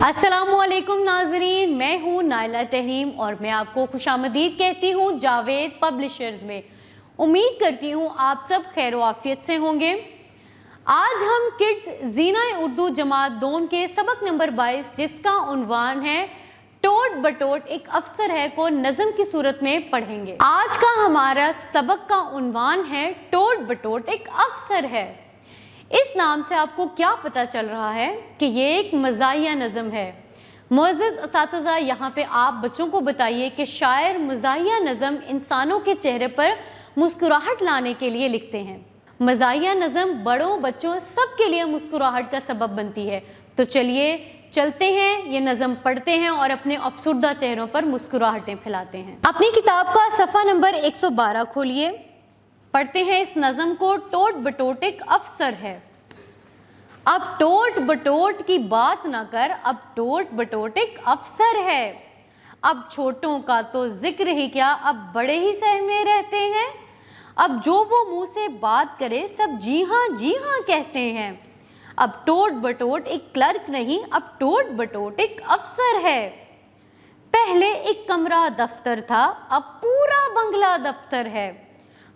अस्सलामुअलैकुम नाजरीन, मैं हूँ नाइला तहरीम और मैं आपको खुशामदीद कहती हूँ जावेद पब्लिशर्स में। उम्मीद करती हूँ आप सब खैर आफियत से होंगे। आज हम किड्स ज़ीना उर्दू जमात दोम के सबक नंबर 22 जिसका उन्वान है टोट बटोट एक अफसर है को नज़म की सूरत में पढ़ेंगे। आज का हमारा सबक का उन्वान है टोट बटोट एक अफसर है। इस नाम से आपको क्या पता चल रहा है कि ये एक मज़ाहिया नज़म है। मुअज़्ज़ज़ असातिज़ा, यहाँ पे आप बच्चों को बताइए कि शायर मज़ाहिया नज़म इंसानों के चेहरे पर मुस्कुराहट लाने के लिए लिखते हैं। मज़ाहिया नज़म बड़ों बच्चों सब के लिए मुस्कुराहट का सबब बनती है। तो चलिए चलते हैं, ये नज़म पढ़ते हैं और अपने अफसुर्दा चेहरों पर मुस्कुराहटें फैलाते हैं। अपनी किताब का सफ़ा नंबर 112 खोलिए। पढ़ते हैं इस नज़म को। टोट बटोट एक अफसर है। अब टोट बटोट की बात ना कर, अब टोट बटोट एक अफसर है। अब छोटों का तो जिक्र ही क्या, अब बड़े ही सहमे रहते हैं। अब जो वो मुंह से बात करे सब जी हाँ कहते हैं। अब टोट बटोट एक क्लर्क नहीं, अब टोट बटोट एक अफसर है। पहले एक कमरा दफ्तर था, अब पूरा बंगला दफ्तर है।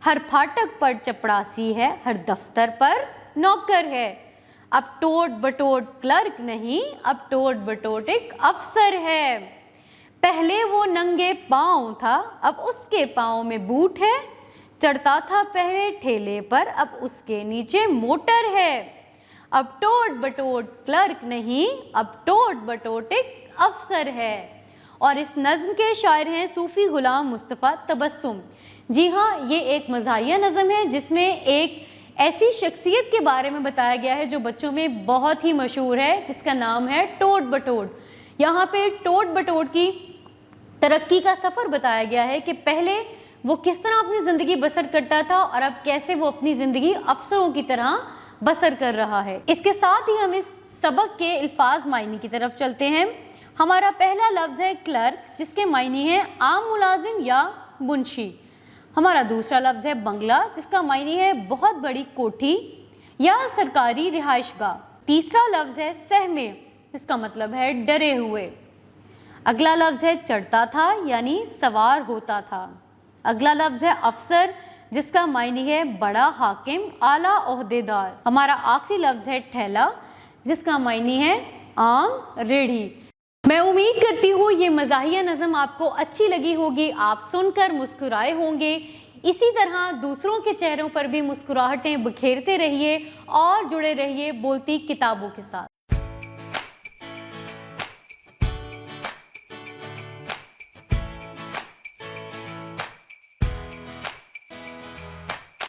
हर फाटक पर चपड़ासी है, हर दफ्तर पर नौकर है। अब टोट बटोट क्लर्क नहीं, अब टोट बटोट एक अफसर है। पहले वो नंगे पाँव था, अब उसके पाँव में बूट है। चढ़ता था पहले ठेले पर, अब उसके नीचे मोटर है। अब टोट बटोट क्लर्क नहीं, अब टोट बटोट एक अफसर है। और इस नज़्म के शायर हैं सूफ़ी गुलाम मुस्तफ़ा तबस्सुम। जी हाँ, ये एक मज़ाहिया नज़म है जिसमें एक ऐसी शख्सियत के बारे में बताया गया है जो बच्चों में बहुत ही मशहूर है, जिसका नाम है टोट बटोट। यहाँ पे टोट बटोट की तरक्की का सफ़र बताया गया है कि पहले वो किस तरह अपनी ज़िंदगी बसर करता था और अब कैसे वो अपनी ज़िंदगी अफसरों की तरह बसर कर रहा है। इसके साथ ही हम इस सबक के अल्फाज मायने की तरफ चलते हैं। हमारा पहला लफ्ज़ है क्लर्क, जिसके मायने हैं आम मुलाजिम या मुंशी। हमारा दूसरा लफ्ज़ है बंगला, जिसका मायने है बहुत बड़ी कोठी या सरकारी रिहाइशगाह। तीसरा लफ्ज़ है सहमे, इसका मतलब है डरे हुए। अगला लफ्ज़ है चढ़ता था यानी सवार होता था। अगला लफ्ज़ है अफसर, जिसका मायने है बड़ा हाकिम आला ओहदेदार। हमारा आखिरी लफ्ज़ है ठेला, जिसका मायने है आम रेढ़ी। मैं उम्मीद करती हूँ ये मज़ाहिया नज़म आपको अच्छी लगी होगी, आप सुनकर मुस्कुराए होंगे। इसी तरह दूसरों के चेहरों पर भी मुस्कुराहटें बिखेरते रहिए और जुड़े रहिए बोलती किताबों के साथ।